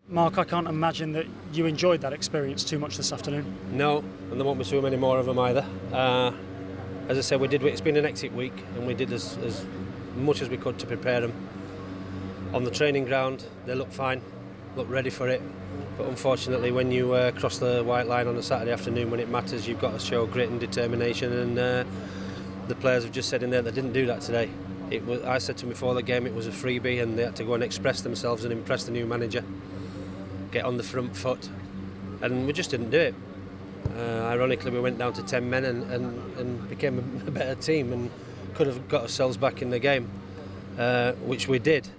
Mark, I can't imagine that you enjoyed that experience too much this afternoon. No, and there won't be too many more of them either. As I said, it's been an exit week, and we did as much as we could to prepare them. On the training ground, they look fine, look ready for it. But unfortunately, when you cross the white line on a Saturday afternoon when it matters, you've got to show grit and determination. And the players have just said in there they didn't do that today. I said to them before the game it was a freebie, and they had to go and express themselves and impress the new manager. Get on the front foot, and we just didn't do it. Ironically, we went down to 10 men and became a better team and could have got ourselves back in the game, which we did.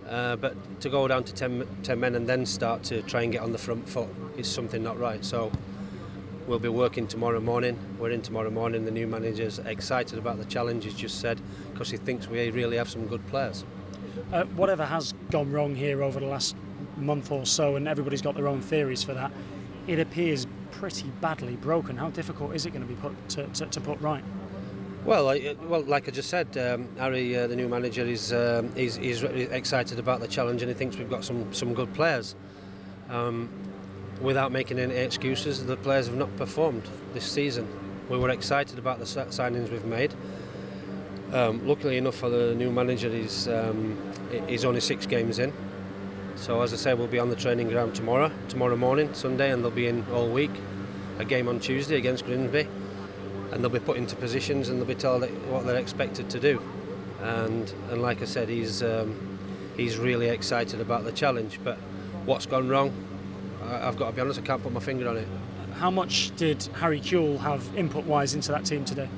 But to go down to 10 men and then start to try and get on the front foot is something not right. So we'll be working tomorrow morning. We're in tomorrow morning. The new manager's excited about the challenge, he's just said, because he thinks we really have some good players. Whatever has gone wrong here over the last month or so, and everybody's got their own theories for that, it appears pretty badly broken. How difficult is it going to be put to put right? Well, like I just said, Harry, the new manager, is excited about the challenge, and he thinks we've got some good players. Without making any excuses, the players have not performed this season. We were excited about the signings we've made. Luckily enough for the new manager, he's only 6 games in. So as I say, we'll be on the training ground tomorrow morning, Sunday, and they'll be in all week. A game on Tuesday against Grimsby, and they'll be put into positions and they'll be told what they're expected to do. And like I said, he's really excited about the challenge. But what's gone wrong? I've got to be honest, I can't put my finger on it. How much did Harry Kewell have input-wise into that team today?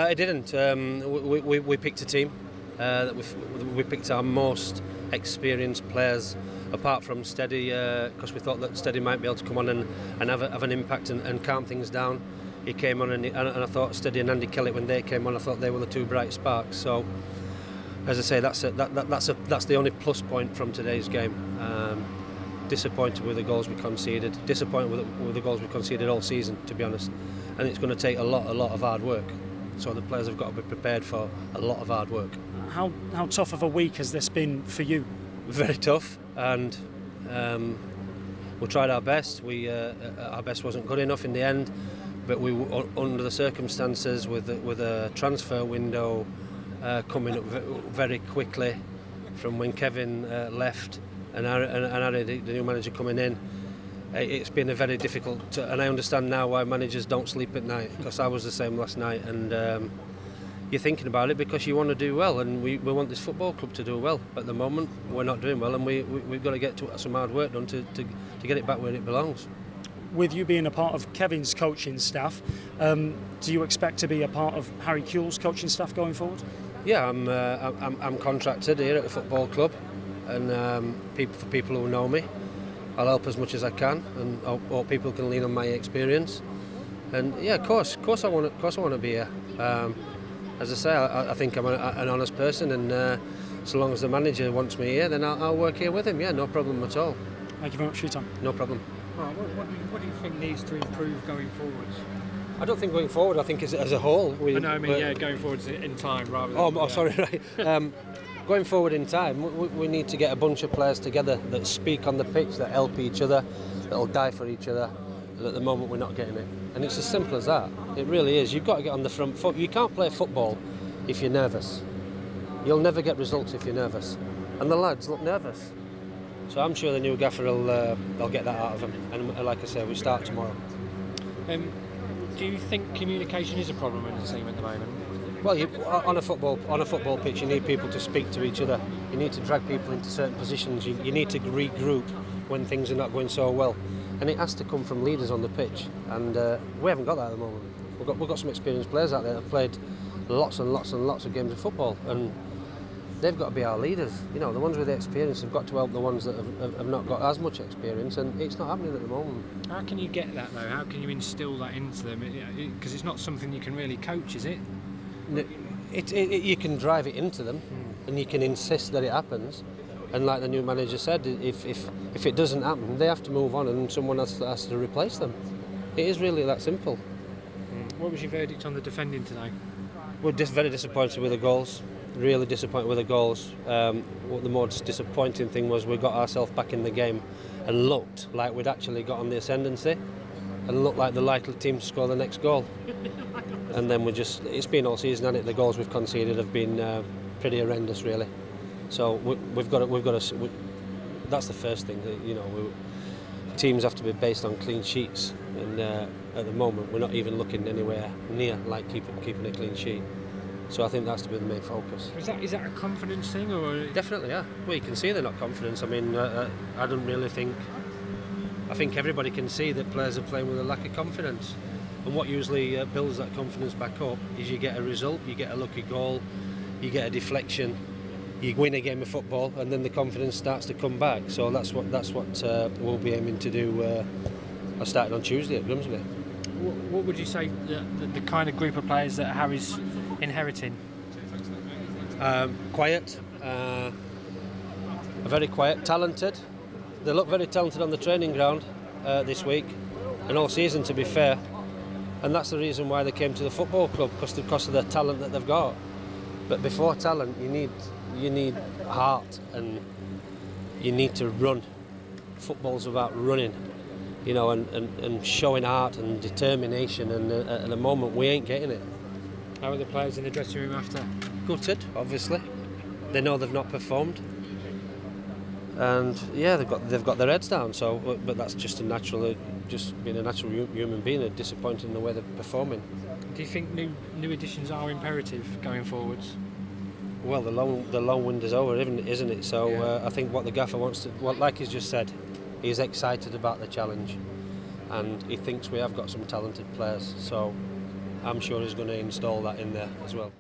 He didn't. We picked a team. We picked our most experienced players, apart from Steady, because we thought that Steady might be able to come on and have an impact and calm things down. He came on and I thought Steady and Andy Kelly, when they came on, I thought they were the 2 bright sparks. So, as I say, that's the only plus point from today's game. Disappointed with the goals we conceded. Disappointed with the goals we conceded all season, to be honest. And it's going to take a lot of hard work. So the players have got to be prepared for a lot of hard work. How tough of a week has this been for you? Very tough, and we tried our best. Our best wasn't good enough in the end, but we under the circumstances with a transfer window coming up very quickly from when Kevin left and Harry, the new manager, coming in. It's been a very difficult, and I understand now why managers don't sleep at night, because I was the same last night, and you're thinking about it because you want to do well, and we want this football club to do well. At the moment, we're not doing well, and we've got to get some hard work done to get it back where it belongs. With you being a part of Kevin's coaching staff, do you expect to be a part of Harry Kewell's coaching staff going forward? Yeah, I'm contracted here at the football club, and for people who know me, I'll help as much as I can, and hope people can lean on my experience. And yeah, of course I want to be here. As I say, I think I'm an honest person, and so long as the manager wants me here, then I'll work here with him. Yeah, no problem at all. Thank you very much for your time. No problem. Right, what do you think needs to improve going forwards? I don't think going forward. I think as a whole. Going forwards in time rather than. Sorry, right. Going forward in time, we need to get a bunch of players together that speak on the pitch, that help each other, that'll die for each other. And at the moment, we're not getting it. And it's as simple as that. It really is. You've got to get on the front foot. You can't play football if you're nervous. You'll never get results if you're nervous. And the lads look nervous. So I'm sure the new gaffer will get that out of them. And like I say, we start tomorrow. Do you think communication is a problem in the team at the moment? Well, on a football pitch, you need people to speak to each other. You need to drag people into certain positions. You need to regroup when things are not going so well, and it has to come from leaders on the pitch. And we haven't got that at the moment. We've got some experienced players out there that have played lots and lots and lots of games of football, and they've got to be our leaders. You know, the ones with the experience have got to help the ones that have not got as much experience, and it's not happening at the moment. How can you get that though? How can you instill that into them? Because it's not something you can really coach, is it? You can drive it into them, and you can insist that it happens. And like the new manager said, if it doesn't happen, they have to move on, and someone has to replace them. It is really that simple. What was your verdict on the defending today? We're just very disappointed with the goals. really disappointed with the goals. What the most disappointing thing was we got ourselves back in the game and looked like we'd actually got on the ascendancy and looked like the likely team to score the next goal. And then it's been all season, hasn't it? The goals we've conceded have been pretty horrendous, really. So we've got to. That's the first thing. Teams have to be based on clean sheets, and at the moment we're not even looking anywhere near like keeping a clean sheet. So I think that's to be the main focus. Is that a confidence thing, or definitely? Yeah. Well, you can see they're not confident. I mean, I don't really think. I think everybody can see that players are playing with a lack of confidence, and what usually builds that confidence back up is you get a result, you get a lucky goal, you get a deflection. You win a game of football, and then the confidence starts to come back. So that's what we'll be aiming to do. I started on Tuesday at Grimsby. What would you say the kind of group of players that Harry's inheriting? Quiet, very quiet, talented. They look very talented on the training ground this week, and all season, to be fair. And that's the reason why they came to the football club, because of the talent that they've got. But before talent, you need heart, and you need to run. Football's about running, and showing heart and determination, and at the moment we ain't getting it. How are the players in the dressing room after? Gutted, obviously. They know they've not performed, and yeah, they've got their heads down. So, but that's just just being a natural human being, disappointed in the way they're performing. Do you think new additions are imperative going forwards? Well, the long window's over, isn't it? So yeah. I think what the gaffer wants to, like he's just said, he's excited about the challenge, and he thinks we have got some talented players. So I'm sure he's going to install that in there as well.